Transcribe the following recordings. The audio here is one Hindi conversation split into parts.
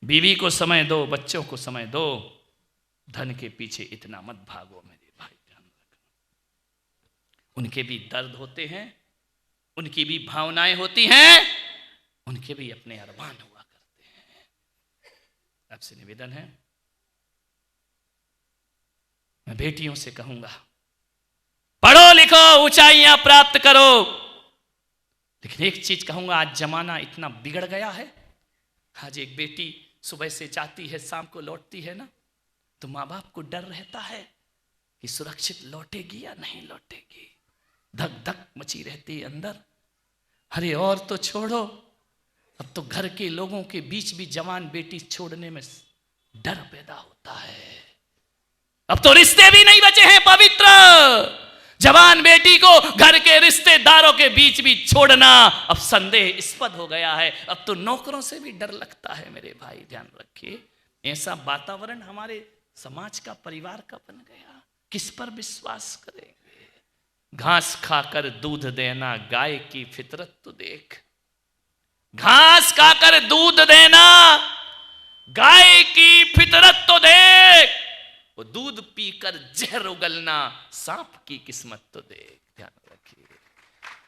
बीवी को समय दो, बच्चों को समय दो, धन के पीछे इतना मत भागो मेरे भाई, ध्यान रखना। उनके भी दर्द होते हैं, उनकी भी भावनाएं होती हैं, उनके भी अपने अरमान हुआ करते हैं। आपसे निवेदन है, मैं बेटियों से कहूंगा, पढ़ो लिखो, ऊंचाइयां प्राप्त करो। लेकिन एक चीज कहूंगा, आज जमाना इतना बिगड़ गया है। आज एक बेटी सुबह से जाती है, शाम को लौटती है ना, तो माँ बाप को डर रहता है कि सुरक्षित लौटेगी या नहीं लौटेगी। धक धक मची रहती है अंदर। अरे और तो छोड़ो, अब तो घर के लोगों के बीच भी जवान बेटी छोड़ने में डर पैदा होता है। अब तो रिश्ते भी नहीं बचे हैं पवित्र। जवान बेटी को घर के रिश्तेदारों के बीच भी छोड़ना अब संदेहास्पद हो गया है। अब तो नौकरों से भी डर लगता है मेरे भाई, ध्यान रखिए। ऐसा वातावरण हमारे समाज का, परिवार का बन गया, किस पर विश्वास करेंगे। घास खाकर दूध देना, गाय की फितरत तो देख। घास खाकर दूध देना, गाय की फितरत तो देख। वो दूध पीकर जहर उगलना, सांप की किस्मत तो देख। ध्यान रखिए,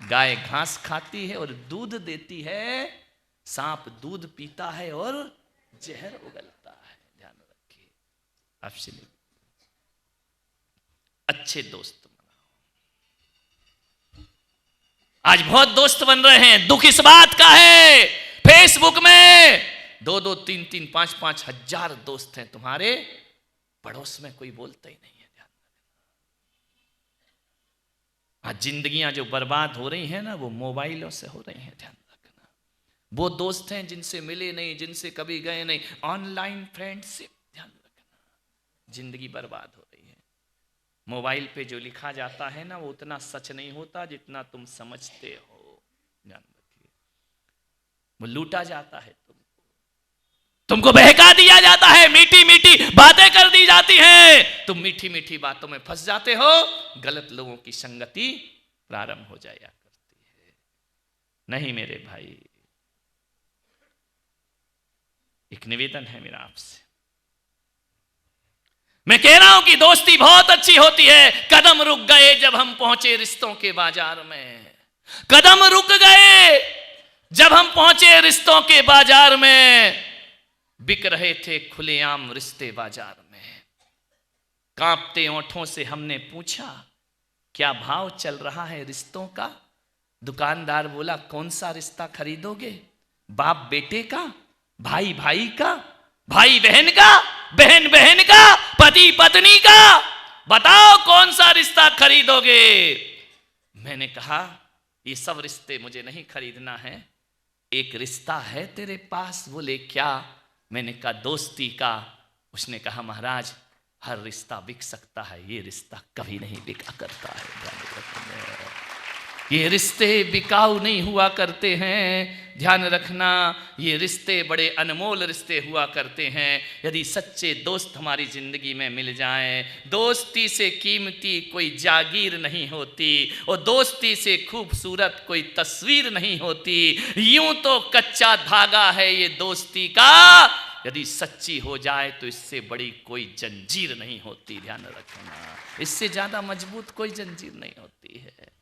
गाय घास खाती है और दूध देती है, सांप दूध पीता है और जहर उगलता है। ध्यान रखिए। आपसे अच्छे दोस्त बनाओ। आज बहुत दोस्त बन रहे हैं, दुख इस बात का है, फेसबुक में 2-2, 3-3, 5-5 हजार दोस्त हैं तुम्हारे, पड़ोस में कोई बोलता ही नहीं है। ध्यान रखना। आज जिंदगियां जो बर्बाद हो रही हैं ना, वो मोबाइलों से हो रही हैं। ध्यान रखना। वो दोस्त हैं जिनसे मिले नहीं, जिनसे कभी गए नहीं, ऑनलाइन फ्रेंडशिप। ध्यान रखना, जिंदगी बर्बाद हो रही है। मोबाइल पे जो लिखा जाता है ना, वो उतना सच नहीं होता जितना तुम समझते हो। ध्यान रखिए, वो लूटा जाता है, तुमको बहका दिया जाता है, मीठी मीठी बातें कर दी जाती हैं, तुम मीठी मीठी बातों में फंस जाते हो, गलत लोगों की संगति प्रारंभ हो जाया करती है। नहीं मेरे भाई, एक निवेदन है मेरा आपसे। मैं कह रहा हूं कि दोस्ती बहुत अच्छी होती है। कदम रुक गए जब हम पहुंचे रिश्तों के बाजार में। कदम रुक गए जब हम पहुंचे रिश्तों के बाजार में। बिक रहे थे खुलेआम रिश्ते बाजार में। कांपते ओंठों से हमने पूछा, क्या भाव चल रहा है रिश्तों का? दुकानदार बोला, कौन सा रिश्ता खरीदोगे? बाप बेटे का, भाई भाई का, भाई बहन का, बहन बहन का, पति पत्नी का? बताओ कौन सा रिश्ता खरीदोगे? मैंने कहा, ये सब रिश्ते मुझे नहीं खरीदना है, एक रिश्ता है तेरे पास। बोले क्या? मैंने कहा दोस्ती का। उसने कहा महाराज, हर रिश्ता बिक सकता है, ये रिश्ता कभी नहीं बिका करता है। ये रिश्ते बिकाऊ नहीं हुआ करते हैं, ध्यान रखना। ये रिश्ते बड़े अनमोल रिश्ते हुआ करते हैं। यदि सच्चे दोस्त हमारी जिंदगी में मिल जाएं, दोस्ती से कीमती कोई जागीर नहीं होती, और दोस्ती से खूबसूरत कोई तस्वीर नहीं होती। यूं तो कच्चा धागा है ये दोस्ती का, यदि सच्ची हो जाए तो इससे बड़ी कोई जंजीर नहीं होती। ध्यान रखना, इससे ज्यादा मजबूत कोई जंजीर नहीं होती है।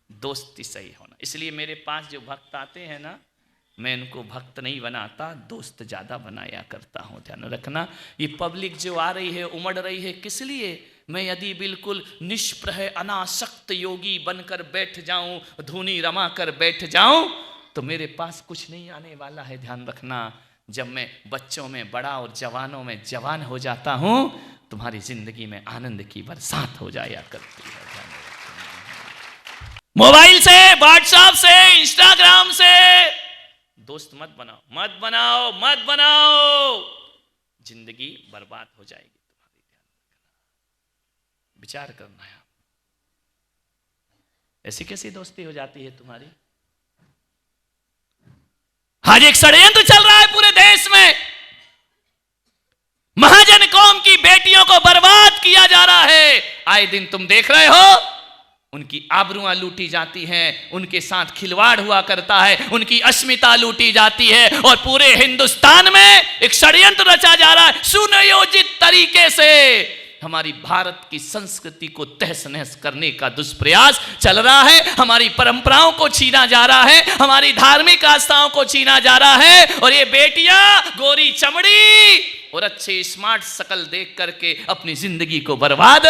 दोस्ती सही होना। इसलिए मेरे पास जो भक्त आते हैं ना, मैं इनको भक्त नहीं बनाता, दोस्त ज्यादा बनाया करता हूं। ध्यान रखना, ये पब्लिक जो आ रही है, उमड़ रही है, किस लिए? मैं यदि बिल्कुल निष्प्रह अनासक्त योगी बनकर बैठ जाऊं, धुनी रमा कर बैठ जाऊं, तो मेरे पास कुछ नहीं आने वाला है। ध्यान रखना, जब मैं बच्चों में बड़ा और जवानों में जवान हो जाता हूं, तुम्हारी जिंदगी में आनंद की बरसात हो जाया करती है। मोबाइल से, व्हाट्सएप से, इंस्टाग्राम से दोस्त मत बनाओ, मत बनाओ, मत बनाओ। जिंदगी बर्बाद हो जाएगी तुम्हारी। ध्यान रखना, विचार करना है। ऐसी कैसी दोस्ती हो जाती है तुम्हारी? आज एक षड्यंत्र चल रहा है पूरे देश में। महाजन कौम की बेटियों को बर्बाद किया जा रहा है। आए दिन तुम देख रहे हो, उनकी आबरुआं लूटी जाती हैं, उनके साथ खिलवाड़ हुआ करता है, उनकी अस्मिता लूटी जाती है और पूरे हिंदुस्तान में एक षड्यंत्र रचा जा रहा है। सुनियोजित तरीके से हमारी भारत की संस्कृति को तहस नहस करने का दुष्प्रयास चल रहा है। हमारी परंपराओं को छीना जा रहा है, हमारी धार्मिक आस्थाओं को छीना जा रहा है। और ये बेटियां गोरी चमड़ी और अच्छे स्मार्ट शकल देख करके अपनी जिंदगी को बर्बाद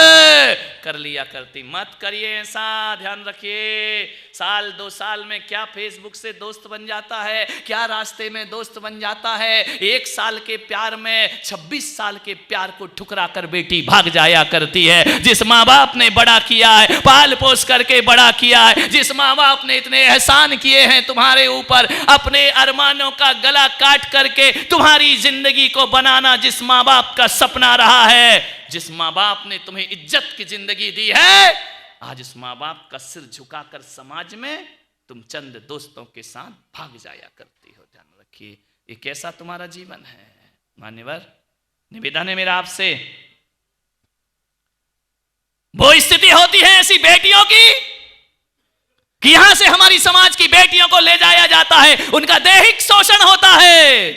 कर लिया करती। मत करिए ऐसा, ध्यान रखिए। साल 2 साल में क्या फेसबुक से दोस्त बन जाता है, क्या रास्ते में दोस्त बन जाता है। 1 साल के प्यार में 26 साल के प्यार को ठुकरा कर बेटी भाग जाया करती है। जिस माँ बाप ने बड़ा किया है, पाल पोस करके बड़ा किया है, जिस माँ बाप ने इतने एहसान किए हैं तुम्हारे ऊपर, अपने अरमानों का गला काट करके तुम्हारी जिंदगी को बनाना जिस माँ बाप का सपना रहा है, जिस माँ बाप ने तुम्हें इज्जत की जिंदगी दी है, आज उस माँ बाप का सिर झुकाकर समाज में तुम चंद दोस्तों के साथ भाग जाया करती हो। ध्यान रखिए, ये कैसा तुम्हारा जीवन है। मान्यवर, निवेदन है मेरा आपसे, वो स्थिति होती है ऐसी बेटियों की कि यहां से हमारी समाज की बेटियों को ले जाया जाता है, उनका दैहिक शोषण होता है,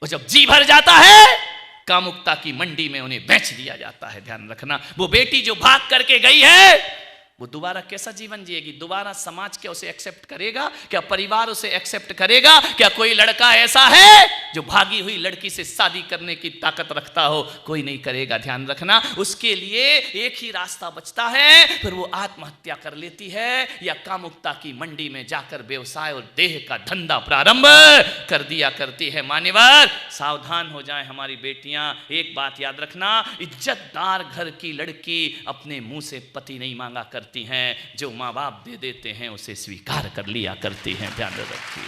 और जब जी भर जाता है कामुकता की मंडी में उन्हें बेच दिया जाता है। ध्यान रखना, वो बेटी जो भाग करके गई है वो दोबारा कैसा जीवन जिएगी? दोबारा समाज क्या उसे एक्सेप्ट करेगा? क्या परिवार उसे एक्सेप्ट करेगा? क्या कोई लड़का ऐसा है जो भागी हुई लड़की से शादी करने की ताकत रखता हो? कोई नहीं करेगा। ध्यान रखना, उसके लिए एक ही रास्ता बचता है, फिर वो आत्महत्या कर लेती है या कामुकता की मंडी में जाकर व्यवसाय और देह का धंधा प्रारंभ कर दिया करती है। मान्यवर, सावधान हो जाएं हमारी बेटियां। एक बात याद रखना, इज्जतदार घर की लड़की अपने मुंह से पति नहीं मांगा करती हैं, जो माँ बाप दे देते हैं उसे स्वीकार कर लिया करती हैं। ध्यान रखिए,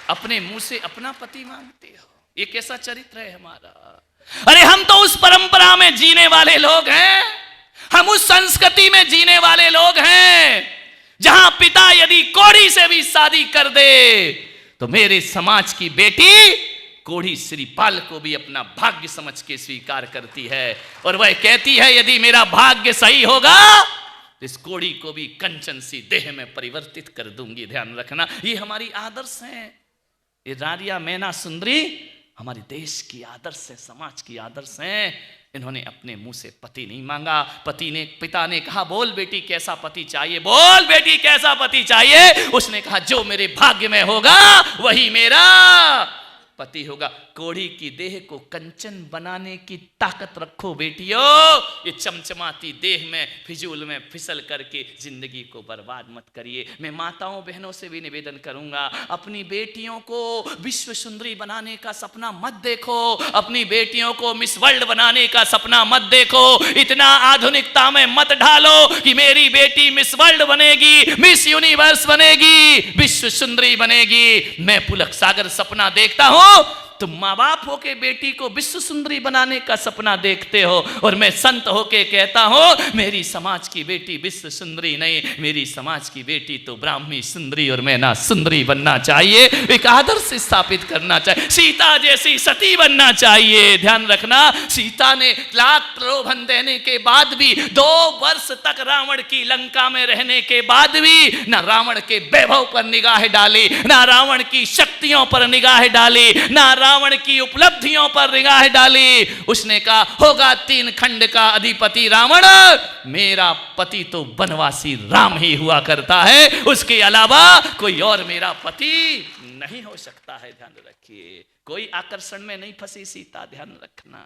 अपने मुंह से अपना पति मांगते हो, ये कैसा चरित्र है हमारा? अरे हम तो उस परंपरा में जीने वाले लोग हैं, हम उस संस्कृति में जीने वाले लोग हैं जहां पिता यदि कोढ़ी से भी शादी कर दे तो मेरे समाज की बेटी कोढ़ी श्रीपाल को भी अपना भाग्य समझ के स्वीकार करती है, और वह कहती है यदि मेरा भाग्य सही होगा तो इस कोढ़ी को भी कंचन सी देह में परिवर्तित कर दूंगी। ध्यान रखना, ये हमारी आदर्श हैं। ये रारिया मैना सुंदरी हमारे देश की आदर्श है, समाज की आदर्श हैं। इन्होंने अपने मुंह से पति नहीं मांगा। पिता ने कहा बोल बेटी कैसा पति चाहिए, बोल बेटी कैसा पति चाहिए। उसने कहा जो मेरे भाग्य में होगा वही मेरा पति होगा। कोढ़ी की देह को कंचन बनाने की ताकत रखो बेटियों। ये चमचमाती देह में फिजूल में फिसल करके जिंदगी को बर्बाद मत करिए। मैं माताओं बहनों से भी निवेदन करूंगा, अपनी बेटियों को विश्व सुंदरी बनाने का सपना मत देखो, अपनी बेटियों को मिस वर्ल्ड बनाने का सपना मत देखो। इतना आधुनिकता में मत ढालो कि मेरी बेटी मिस वर्ल्ड बनेगी, मिस यूनिवर्स बनेगी, विश्व सुंदरी बनेगी। मैं पुलक सागर सपना देखता हूं, तुम माँ बाप होके बेटी को विश्व सुंदरी बनाने का सपना देखते हो, और मैं संत होके कहता हूं मेरी समाज की बेटी विश्व सुंदरी नहीं, मेरी समाज की बेटी तो ब्राह्मी सुंदरी और मैना सुंदरी बनना चाहिए। एक आदर्श स्थापित करना चाहिए, सीता जैसी सती बनना चाहिए। ध्यान रखना, सीता ने लाख प्रलोभन देने के बाद भी 2 वर्ष तक रावण की लंका में रहने के बाद भी ना रावण के वैभव पर निगाह डाली, ना रावण की शक्तियों पर निगाह डाली, ना रावण की उपलब्धियों पर निगाह डाली। उसने कहा होगा 3 खंड का अधिपति रावण, मेरा पति तो वनवासी राम ही हुआ करता है, उसके अलावा कोई और मेरा पति नहीं हो सकता है। ध्यान रखिए, कोई आकर्षण में नहीं फंसी सीता। ध्यान रखना,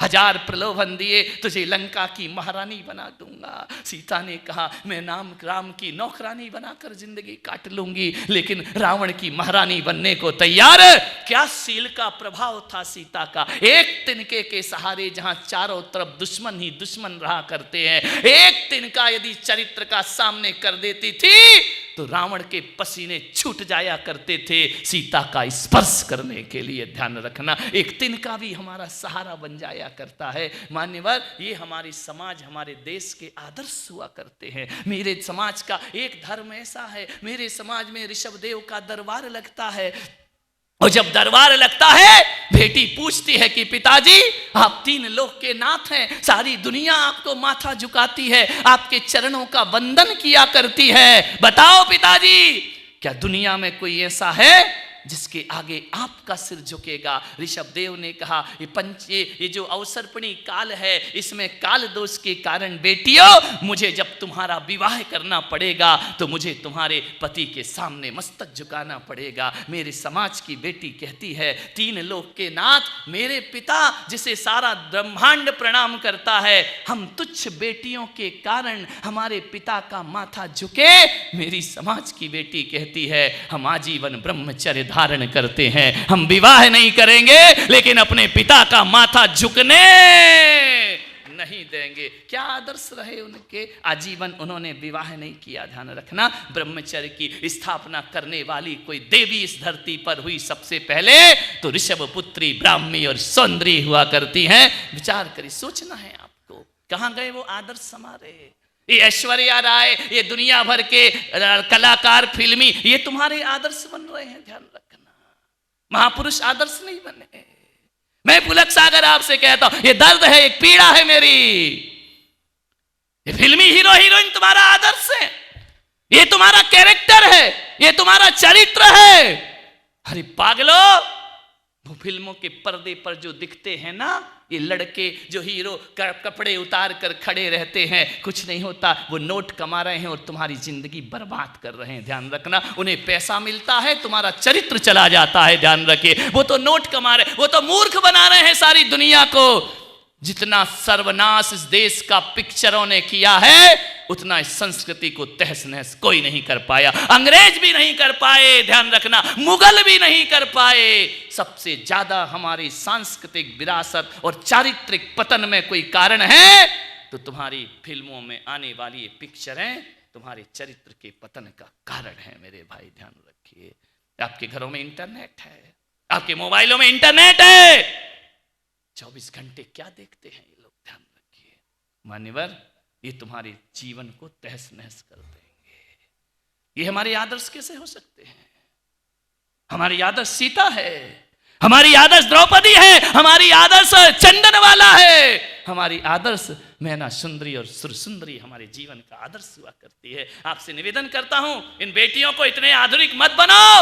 1000 प्रलोभन दिए तुझे लंका की महारानी बना दूंगा। सीता ने कहा मैं राम की नौकरानी बनाकर जिंदगी काट लूंगी, लेकिन रावण की महारानी बनने को तैयार। क्या शील का प्रभाव था सीता का। एक तिनके के सहारे जहां चारों तरफ दुश्मन ही दुश्मन रहा करते हैं, एक तिनका यदि चरित्र का सामने कर देती थी तो रावण के पसीने छूट जाया करते थे सीता का स्पर्श करने के लिए। ध्यान रखना, एक तिनका भी हमारा सहारा बन जाया करता है। मान्यवर, ये हमारी समाज हमारे देश के आदर्श हुआ करते हैं। मेरे समाज का एक धर्म ऐसा है, मेरे समाज में ऋषभ देव का दरबार लगता है, और जब दरबार लगता है, बेटी पूछती है कि पिताजी आप 3 लोक के नाथ हैं, सारी दुनिया आपको माथा झुकाती है, आपके चरणों का वंदन किया करती है, बताओ पिताजी क्या दुनिया में कोई ऐसा है जिसके आगे आपका सिर झुकेगा? ऋषभ देव ने कहा ये जो अवसर्पणी काल है, इसमें काल दोष के कारण बेटियों मुझे जब तुम्हारा विवाह करना पड़ेगा तो मुझे तुम्हारे पति के सामने मस्तक झुकाना पड़ेगा। मेरे समाज की बेटी कहती है 3 लोक के नाथ मेरे पिता जिसे सारा ब्रह्मांड प्रणाम करता है, हम तुच्छ बेटियों के कारण हमारे पिता का माथा झुके। मेरी समाज की बेटी कहती है हम आजीवन ब्रह्मचर्य धारण करते हैं, हम विवाह नहीं करेंगे लेकिन अपने पिता का माथा झुकने नहीं देंगे। क्या आदर्श रहे उनके, आजीवन उन्होंने विवाह नहीं किया। ध्यान रखना, ब्रह्मचर्य की स्थापना करने वाली कोई देवी इस धरती पर हुई सबसे पहले तो ऋषभ पुत्री ब्राह्मी और सौंदर्य हुआ करती हैं। विचार करिए, सोचना है आपको, कहां गए वो आदर्श हमारे? ये ऐश्वर्या राय, ये दुनिया भर के कलाकार फिल्मी, ये तुम्हारे आदर्श बन रहे हैं। ध्यान रखना, महापुरुष आदर्श नहीं बने। मैं पुलक सागर आपसे कहता हूं, ये दर्द है, एक पीड़ा है मेरी। ये फिल्मी हीरो हीरोइन तुम्हारा आदर्श है, ये तुम्हारा कैरेक्टर है, ये तुम्हारा चरित्र है। अरे पागलो, वो फिल्मों के पर्दे पर जो दिखते हैं ना, ये लड़के जो हीरो कपड़े उतार कर खड़े रहते हैं, कुछ नहीं होता, वो नोट कमा रहे हैं और तुम्हारी जिंदगी बर्बाद कर रहे हैं। ध्यान रखना, उन्हें पैसा मिलता है, तुम्हारा चरित्र चला जाता है। ध्यान रखिए, वो तो नोट कमा रहे, वो तो मूर्ख बना रहे हैं सारी दुनिया को। जितना सर्वनाश इस देश का पिक्चरों ने किया है उतना इस संस्कृति को तहस नहस कोई नहीं कर पाया, अंग्रेज भी नहीं कर पाए। ध्यान रखना, मुगल भी नहीं कर पाए। सबसे ज्यादा हमारी सांस्कृतिक विरासत और चारित्रिक पतन में कोई कारण है तो तुम्हारी फिल्मों में आने वाली ये पिक्चरें तुम्हारे चरित्र के पतन का कारण है। मेरे भाई ध्यान रखिए, आपके घरों में इंटरनेट है, आपके मोबाइलों में इंटरनेट है, 24 घंटे क्या देखते हैं ये लोग? ध्यान रखिए मान्यवर, ये तुम्हारे जीवन को तहस नहस कर देंगे। ये हमारे आदर्श कैसे हो सकते हैं? हमारी आदर्श सीता है, हमारी आदर्श द्रौपदी है, हमारी आदर्श चंदन वाला है, हमारी आदर्श मैना सुंदरी और सुरसुंदरी हमारे जीवन का आदर्श हुआ करती है। आपसे निवेदन करता हूं, इन बेटियों को इतने आधुनिक मत बनाओ।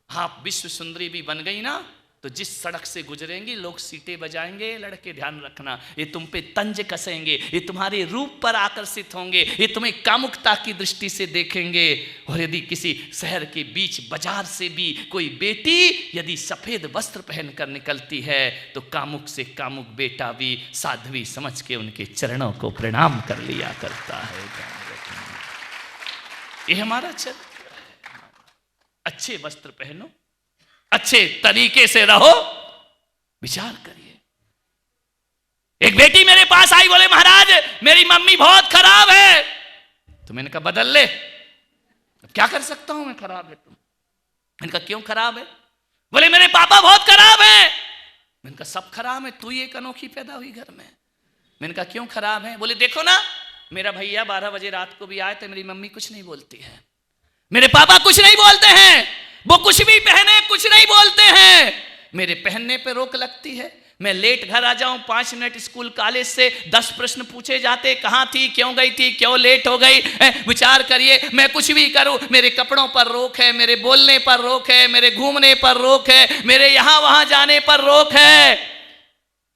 आप विश्व सुंदरी भी बन गई ना तो जिस सड़क से गुजरेंगे लोग सीटे बजाएंगे। लड़के ध्यान रखना, ये तुम पे तंज कसेंगे, ये तुम्हारे रूप पर आकर्षित होंगे, ये तुम्हें कामुकता की दृष्टि से देखेंगे। और यदि किसी शहर के बीच बाजार से भी कोई बेटी यदि सफेद वस्त्र पहनकर निकलती है तो कामुक से कामुक बेटा भी साध्वी समझ के उनके चरणों को प्रणाम कर लिया करता है। ये हमारा चरित्र है। अच्छे वस्त्र पहनो, अच्छे तरीके से रहो। विचार करिए, एक बेटी मेरे पास आई, बोले महाराज मेरी मम्मी बहुत खराब है। तो मैंने कहा बदल ले। अब क्या कर सकता हूं मैं, खराब है तुम। मैंने कहा क्यों खराब है? बोले मेरे पापा बहुत खराब है। मैंने कहा सब खराब है, तू ही एक अनोखी पैदा हुई घर में। मैंने कहा क्यों खराब है? बोले देखो ना, मेरा भैया 12 बजे रात को भी आए तो मेरी मम्मी कुछ नहीं बोलती है, मेरे पापा कुछ नहीं बोलते हैं, वो कुछ भी पहने कुछ नहीं बोलते हैं, मेरे पहनने पे रोक लगती है। मैं लेट घर आ जाऊं, 5 मिनट स्कूल कॉलेज से 10 प्रश्न पूछे जाते, कहां थी, क्यों गई थी, क्यों लेट हो गई। विचार करिए, मैं कुछ भी करूं मेरे कपड़ों पर रोक है, मेरे बोलने पर रोक है, मेरे घूमने पर रोक है, मेरे यहां वहां जाने पर रोक है।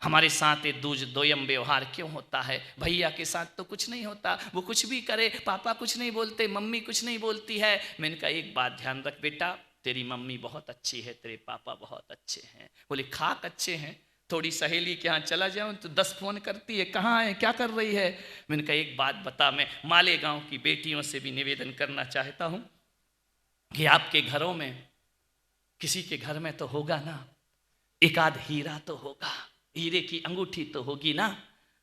हमारे साथ ये दोयम व्यवहार क्यों होता है? भैया के साथ तो कुछ नहीं होता, वो कुछ भी करे, पापा कुछ नहीं बोलते, मम्मी कुछ नहीं बोलती है। मैंने कहा एक बात ध्यान रख बेटा, तेरी मम्मी बहुत अच्छी है, तेरे पापा बहुत अच्छे हैं। बोले खाक अच्छे हैं, थोड़ी सहेली के यहाँ चला जाऊं तो 10 फोन करती है, कहाँ है, क्या कर रही है। मैंने कहा एक बात बता, मैं मालेगांव की बेटियों से भी निवेदन करना चाहता हूं कि आपके घरों में किसी के घर में तो होगा ना एक आध हीरा तो होगा, हीरे की अंगूठी तो होगी ना।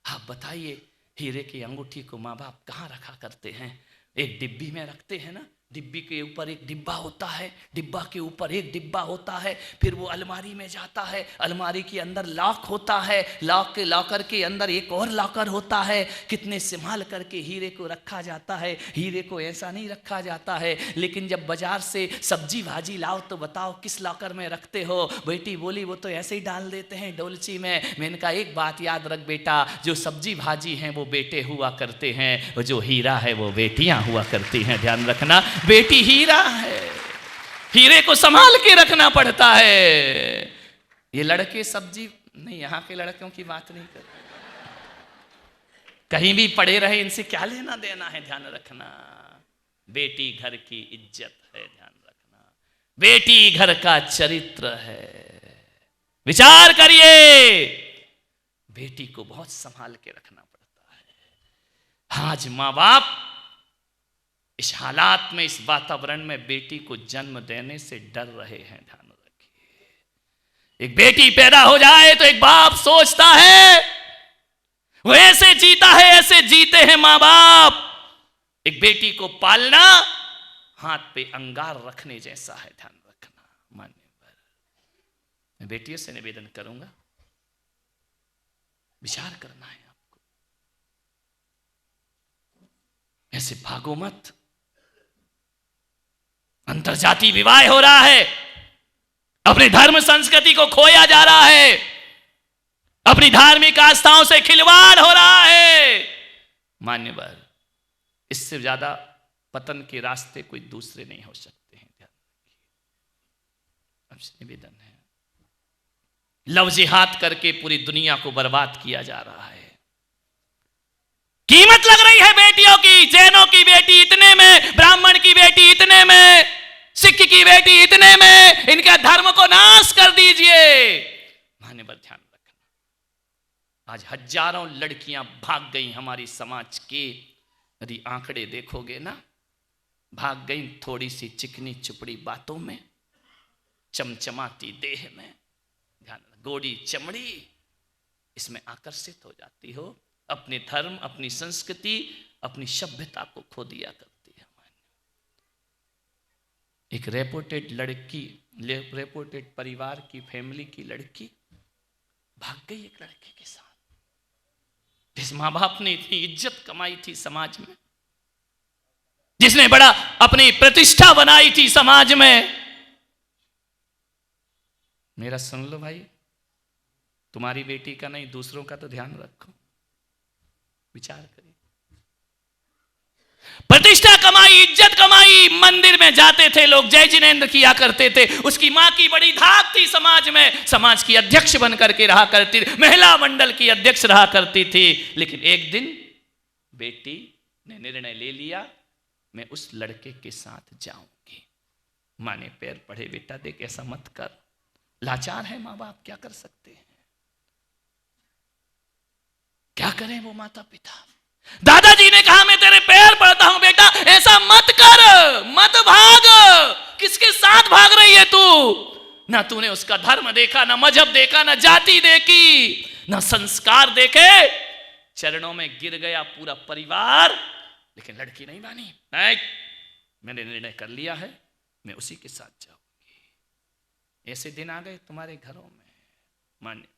आप बताइए, हीरे की अंगूठी को माँ बाप कहाँ रखा करते हैं? एक डिब्बी में रखते हैं ना, डिब्बी के ऊपर एक डिब्बा होता है, डिब्बा के ऊपर एक डिब्बा होता है, फिर वो अलमारी में जाता है, अलमारी के अंदर लॉक होता है, लॉक के लॉकर के अंदर एक और लॉकर होता है, कितने संभाल करके हीरे को रखा जाता है। हीरे को ऐसा नहीं रखा जाता है, लेकिन जब बाजार से सब्जी भाजी लाओ तो बताओ किस लॉकर में रखते हो? बेटी बोली वो तो ऐसे ही डाल देते हैं डोलची में। मैंने कहा एक बात याद रख बेटा, जो सब्जी भाजी हैं वो बेटे हुआ करते हैं, और जो हीरा है वो बेटियां हुआ करती हैं। ध्यान रखना, बेटी हीरा है, हीरे को संभाल के रखना पड़ता है। ये लड़के सब्जी नहीं, यहां के लड़कों की बात नहीं कर, कहीं भी पड़े रहे, इनसे क्या लेना देना है। ध्यान रखना, बेटी घर की इज्जत है। ध्यान रखना, बेटी घर का चरित्र है। विचार करिए, बेटी को बहुत संभाल के रखना पड़ता है। आज मां बाप इस हालात में, इस वातावरण में बेटी को जन्म देने से डर रहे हैं। ध्यान रखिए, एक बेटी पैदा हो जाए तो एक बाप सोचता है, वो ऐसे जीता है, ऐसे जीते हैं मां बाप। एक बेटी को पालना हाथ पे अंगार रखने जैसा है। ध्यान रखना, मान्यवर, मैं बेटियों से निवेदन करूंगा, विचार करना है आपको, ऐसे भागो मत। अंतरजातीय विवाह हो रहा है, अपनी धर्म संस्कृति को खोया जा रहा है, अपनी धार्मिक आस्थाओं से खिलवाड़ हो रहा है। मान्यवर, इससे ज्यादा पतन के रास्ते कोई दूसरे नहीं हो सकते हैं। ध्यान रखिए, आपसे निवेदन है, लव जिहाद करके पूरी दुनिया को बर्बाद किया जा रहा है। कीमत लग रही है बेटियों की, जैनों की बेटी इतने में, ब्राह्मण की बेटी इतने में, सिख की बेटी इतने में, इनका धर्म को नाश कर दीजिए। मान्यवर, ध्यान रखना, आज हजारों लड़कियां भाग गई हमारी समाज के, यदि आंकड़े देखोगे ना, भाग गई थोड़ी सी चिकनी चुपड़ी बातों में, चमचमाती देह में, ध्यान, गोरी चमड़ी, इसमें आकर्षित हो जाती हो, अपने धर्म, अपनी संस्कृति, अपनी सभ्यता को खो दिया करती है। एक रेपुटेड लड़की, रेपुटेड परिवार की, फैमिली की लड़की भाग गई एक लड़के के साथ, जिस मां बाप ने इतनी इज्जत कमाई थी समाज में, जिसने बड़ा अपनी प्रतिष्ठा बनाई थी समाज में। मेरा सुन लो भाई, तुम्हारी बेटी का नहीं, दूसरों का तो ध्यान रखो, विचार करिए। प्रतिष्ठा कमाई, इज्जत कमाई, मंदिर में जाते थे लोग, जय जिनेंद्र किया करते थे, उसकी मां की बड़ी धाक थी समाज में, समाज की अध्यक्ष बन करके रहा करती थी, महिला मंडल की अध्यक्ष रहा करती थी। लेकिन एक दिन बेटी ने निर्णय ले लिया, मैं उस लड़के के साथ जाऊंगी। मां ने पैर पड़े, बेटा देख ऐसा मत कर। लाचार है मां बाप, क्या कर सकते हैं, क्या करें वो माता पिता। दादाजी ने कहा मैं तेरे पैर पड़ता हूं बेटा, ऐसा मत कर, मत भाग। किसके साथ भाग रही है तू? ना तूने उसका धर्म देखा, ना मजहब देखा, ना जाति देखी, ना संस्कार देखे, चरणों में गिर गया पूरा परिवार। लेकिन लड़की नहीं मानी, नहीं, मैंने निर्णय कर लिया है, मैं उसी के साथ जाऊंगी। ऐसे दिन आ गए तुम्हारे घरों में, मान्य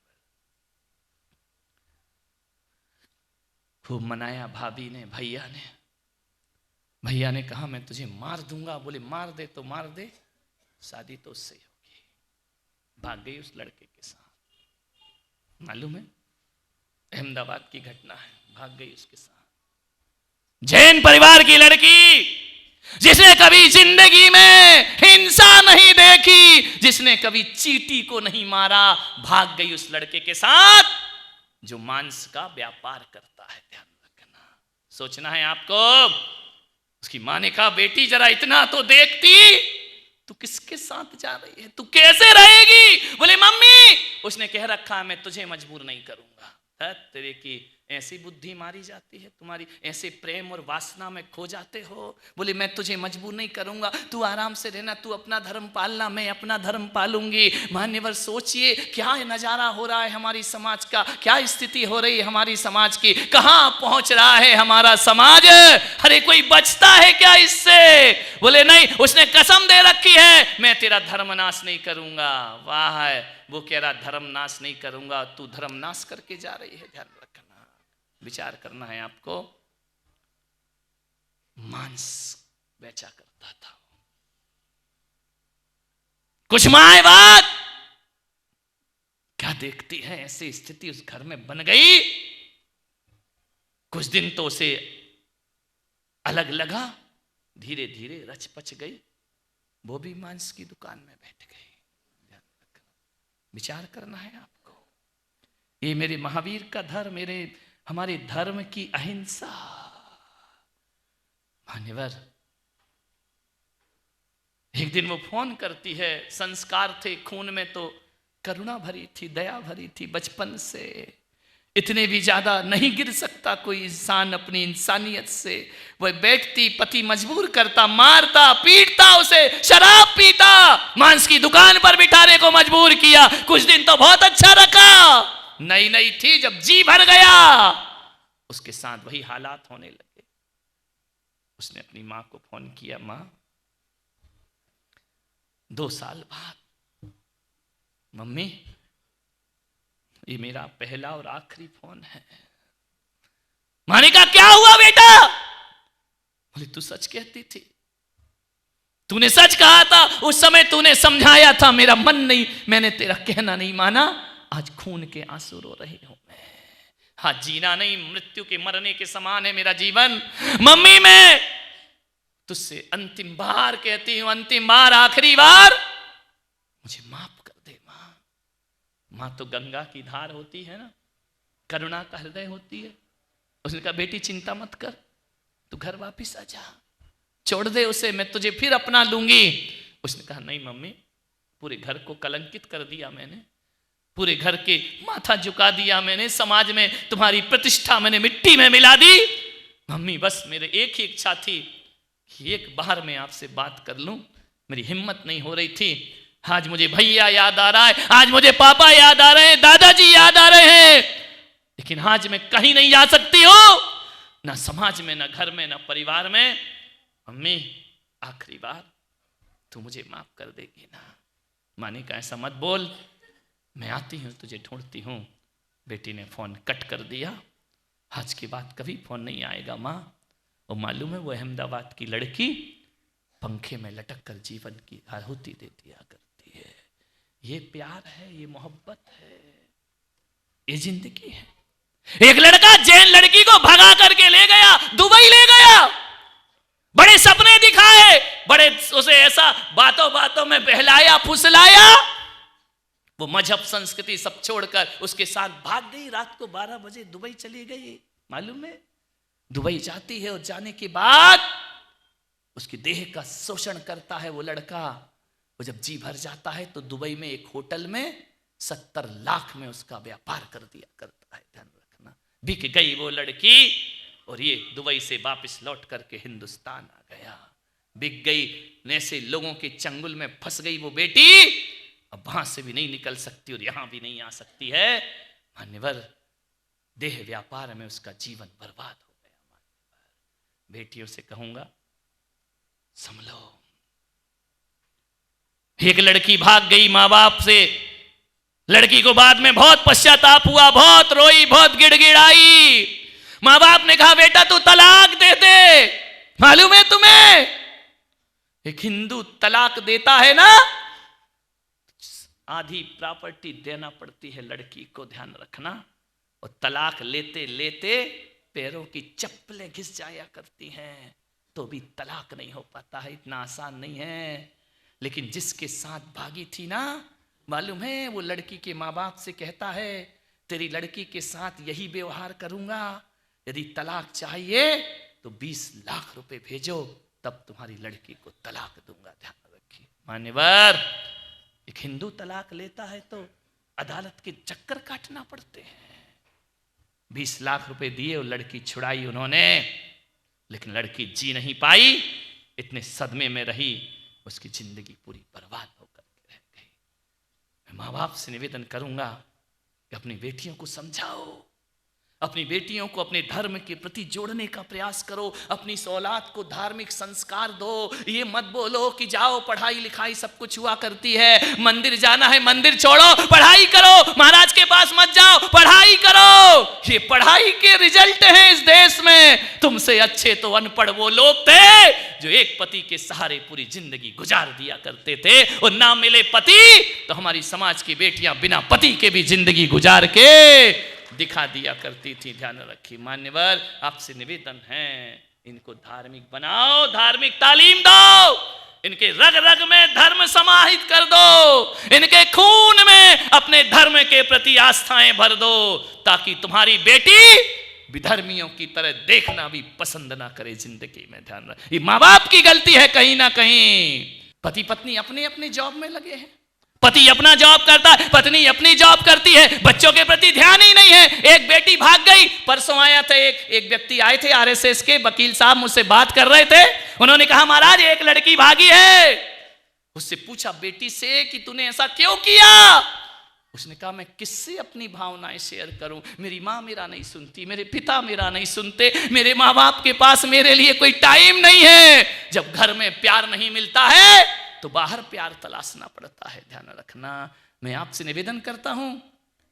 खूब मनाया भाभी ने, भैया ने कहा मैं तुझे मार दूंगा। बोले मार दे तो मार दे, शादी तो उससे ही होगी। भाग गई उस लड़के के साथ। मालूम है, अहमदाबाद की घटना है, भाग गई उसके साथ। जैन परिवार की लड़की, जिसने कभी जिंदगी में हिंसा नहीं देखी, जिसने कभी चींटी को नहीं मारा, भाग गई उस लड़के के साथ जो मांस का व्यापार करता है। ध्यान रखना, सोचना है आपको। उसकी मां ने कहा बेटी जरा इतना तो देखती, तू किसके साथ जा रही है, तू कैसे रहेगी? बोले मम्मी, उसने कह रखा मैं तुझे मजबूर नहीं करूंगा। तेरे की ऐसी बुद्धि मारी जाती है तुम्हारी, ऐसे प्रेम और वासना में खो जाते हो। बोले मैं तुझे मजबूर नहीं करूंगा, तू आराम से रहना, तू अपना धर्म पालना, मैं अपना धर्म पालूंगी। मान्यवर सोचिए क्या नजारा हो रहा है हमारी समाज का, क्या स्थिति हो रही है हमारी समाज की, कहां पहुंच रहा है हमारा समाज। अरे कोई बचता है क्या इससे? बोले नहीं, उसने कसम दे रखी है मैं तेरा धर्म नाश नहीं करूंगा। वाह है, वो कह रहा धर्म नाश नहीं करूंगा, तू धर्म नाश करके जा रही है। ध्यान रखना, विचार करना है आपको। मांस बेचा करता था, कुछ माए बात क्या देखती है, ऐसी स्थिति उस घर में बन गई। कुछ दिन तो उसे अलग लगा, धीरे धीरे रच पच गई, वो भी मांस की दुकान में बैठ गई। विचार करना है आपको। ये मेरे महावीर का धर्म, हमारे धर्म की अहिंसा। मान्यवर एक दिन वो फोन करती है, संस्कार थे खून में तो करुणा भरी थी, दया भरी थी बचपन से। इतने भी ज्यादा नहीं गिर सकता कोई इंसान अपनी इंसानियत से। वह बैठती, पति मजबूर करता, मारता पीटता उसे, शराब पीता, मांस की दुकान पर बिठाने को मजबूर किया। कुछ दिन तो बहुत अच्छा रखा, नई नई थी, जब जी भर गया उसके साथ वही हालात होने लगे। उसने अपनी मां को फोन किया, मां 2 साल बाद, मम्मी ये मेरा पहला और आखिरी फोन है। मां ने कहा क्या हुआ बेटा? बोले तू सच कहती थी, तूने सच कहा था, उस समय तूने समझाया था, मेरा मन नहीं, मैंने तेरा कहना नहीं माना, आज खून के आंसू रो रही हूं मैं। हाँ, जीना नहीं, मृत्यु के मरने के समान है मेरा जीवन। मम्मी मैं तुझसे अंतिम बार कहती हूं, अंतिम बार, आखिरी बार, मुझे माफ कर दे मां। मां तो गंगा की धार होती है ना, करुणा का हृदय होती है। उसने कहा बेटी चिंता मत कर, तू घर वापिस आ जा, छोड़ दे उसे, मैं तुझे फिर अपना लूंगी। उसने कहा नहीं मम्मी, पूरे घर को कलंकित कर दिया मैंने, पूरे घर के माथा झुका दिया मैंने, समाज में तुम्हारी प्रतिष्ठा मैंने मिट्टी में मिला दी। मम्मी बस मेरे एक ही इच्छा थी कि एक बार मैं आपसे बात कर लूं, मेरी हिम्मत नहीं हो रही थी। आज मुझे भैया याद आ रहा है, आज मुझे पापा याद आ रहे हैं, दादाजी याद आ रहे हैं, लेकिन आज मैं कहीं नहीं जा सकती हूं, ना समाज में, ना घर में, ना परिवार में। मम्मी आखिरी बार तू मुझे माफ कर देगी ना? मां ने कहा ऐसा मत बोल, मैं आती हूं, तुझे ढूंढती हूं। बेटी ने फोन कट कर दिया, आज के बाद कभी फोन नहीं आएगा मां। और मालूम है वो अहमदाबाद की लड़की पंखे में लटक कर जीवन की आहुति दे दिया करती है। ये प्यार है, ये मोहब्बत है, ये जिंदगी है। एक लड़का जैन लड़की को भगा करके ले गया, दुबई ले गया, बड़े सपने दिखाए, बड़े उसे ऐसा बातों बातों में बहलाया फुसलाया, वो मजहब संस्कृति सब छोड़कर उसके साथ भाग गई। रात को 12 बजे दुबई चली गई। मालूम है दुबई जाती है और जाने के बाद उसकी देह का शोषण करता है वो लड़का। वो जब जी भर जाता है तो दुबई में एक होटल में 70 लाख में उसका व्यापार कर दिया करता है। ध्यान रखना, बिक गई वो लड़की और ये दुबई से वापस लौट करके हिंदुस्तान आ गया। बिक गई, ऐसे लोगों के चंगुल में फंस गई वो बेटी, अब वहां से भी नहीं निकल सकती और यहां भी नहीं आ सकती है। मान्यवर देह व्यापार में उसका जीवन बर्बाद हो गया। मान्यवर बेटियों से कहूंगा संभलो। एक लड़की भाग गई मां बाप से, लड़की को बाद में बहुत पश्चाताप हुआ, बहुत रोई, बहुत गिड़गिड़ाई। मां बाप ने कहा बेटा तू तलाक दे दे। मालूम है तुम्हें एक हिंदू तलाक देता है ना, आधी प्रॉपर्टी देना पड़ती है लड़की को, ध्यान रखना। और तलाक लेते लेते पैरों की चप्पलें घिस जाया करती हैं, तो भी तलाक नहीं हो पाता है। इतना आसान नहीं है। लेकिन जिसके साथ भागी थी ना, मालूम है वो लड़की के माँ बाप से कहता है तेरी लड़की के साथ यही व्यवहार करूंगा, यदि तलाक चाहिए तो 20 लाख रुपए भेजो, तब तुम्हारी लड़की को तलाक दूंगा। ध्यान रखिए मान्यवर, एक हिंदू तलाक लेता है तो अदालत के चक्कर काटना पड़ते हैं। 20 लाख रुपए दिए और लड़की छुड़ाई उन्होंने, लेकिन लड़की जी नहीं पाई, इतने सदमे में रही, उसकी जिंदगी पूरी बर्बाद होकर रह गई। मैं माँ बाप से निवेदन करूंगा कि अपनी बेटियों को समझाओ, अपनी बेटियों को अपने धर्म के प्रति जोड़ने का प्रयास करो, अपनी औलाद को धार्मिक संस्कार दो। ये मत बोलो कि जाओ पढ़ाई लिखाई सब कुछ हुआ करती है, मंदिर जाना है मंदिर छोड़ो, पढ़ाई करो, महाराज के पास मत जाओ, पढ़ाई करो। ये पढ़ाई के रिजल्ट हैं इस देश में। तुमसे अच्छे तो अनपढ़ वो लोग थे जो एक पति के सहारे पूरी जिंदगी गुजार दिया करते थे, और ना मिले पति तो हमारी समाज की बेटियां बिना पति के भी जिंदगी गुजार के दिखा दिया करती थी। ध्यान रखिए मान्यवर, आपसे निवेदन है, इनको धार्मिक बनाओ, धार्मिक तालीम दो, इनके रग रग में धर्म समाहित कर दो, इनके खून में अपने धर्म के प्रति आस्थाएं भर दो, ताकि तुम्हारी बेटी विधर्मियों की तरह देखना भी पसंद ना करे जिंदगी में। ध्यान रख, ये माँ बाप की गलती है कहीं ना कहीं। पति पत्नी अपने अपने जॉब में लगे हैं, पति अपना जॉब करता है, पत्नी अपनी जॉब करती है, बच्चों के प्रति ध्यान ही नहीं है। एक बेटी भाग गई, परसों आया था एक व्यक्ति आए थे आरएसएस के वकील साहब, मुझसे बात कर रहे थे, उन्होंने कहा महाराज एक लड़की भागी है। उससे पूछा बेटी से कि तूने ऐसा क्यों किया? उसने कहा मैं किससे अपनी भावनाएं शेयर करूं, मेरी माँ मेरा नहीं सुनती, मेरे पिता मेरा नहीं सुनते, मेरे माँ बाप के पास मेरे लिए कोई टाइम नहीं है। जब घर में प्यार नहीं मिलता है तो बाहर प्यार तलाशना पड़ता है। ध्यान रखना, मैं आपसे निवेदन करता हूं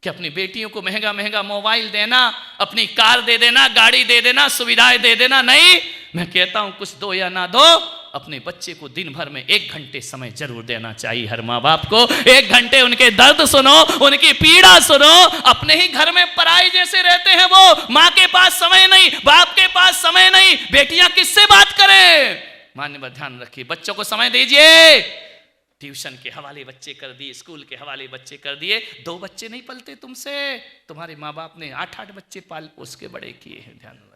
कि अपनी बेटियों को महंगा महंगा मोबाइल देना, अपनी कार दे देना, गाड़ी दे देना, सुविधाएं दे देना नहीं। मैं कहता हूं कुछ दो या ना दो, अपने बच्चे को दिन भर में 1 घंटे समय जरूर देना चाहिए। हर माँ बाप को 1 घंटे उनके दर्द सुनो, उनकी पीड़ा सुनो। अपने ही घर में पराई जैसे रहते हैं वो, माँ के पास समय नहीं, बाप के पास समय नहीं, बेटियां किससे बात करें? मान्यवर ध्यान रखिए, बच्चों को समय दीजिए। ट्यूशन के हवाले बच्चे कर दिए, स्कूल के हवाले बच्चे कर दिए, 2 बच्चे नहीं पलते तुमसे, तुम्हारे माँ बाप ने 8-8 बच्चे पाल पोस के बड़े किए हैं। ध्यान रखिए।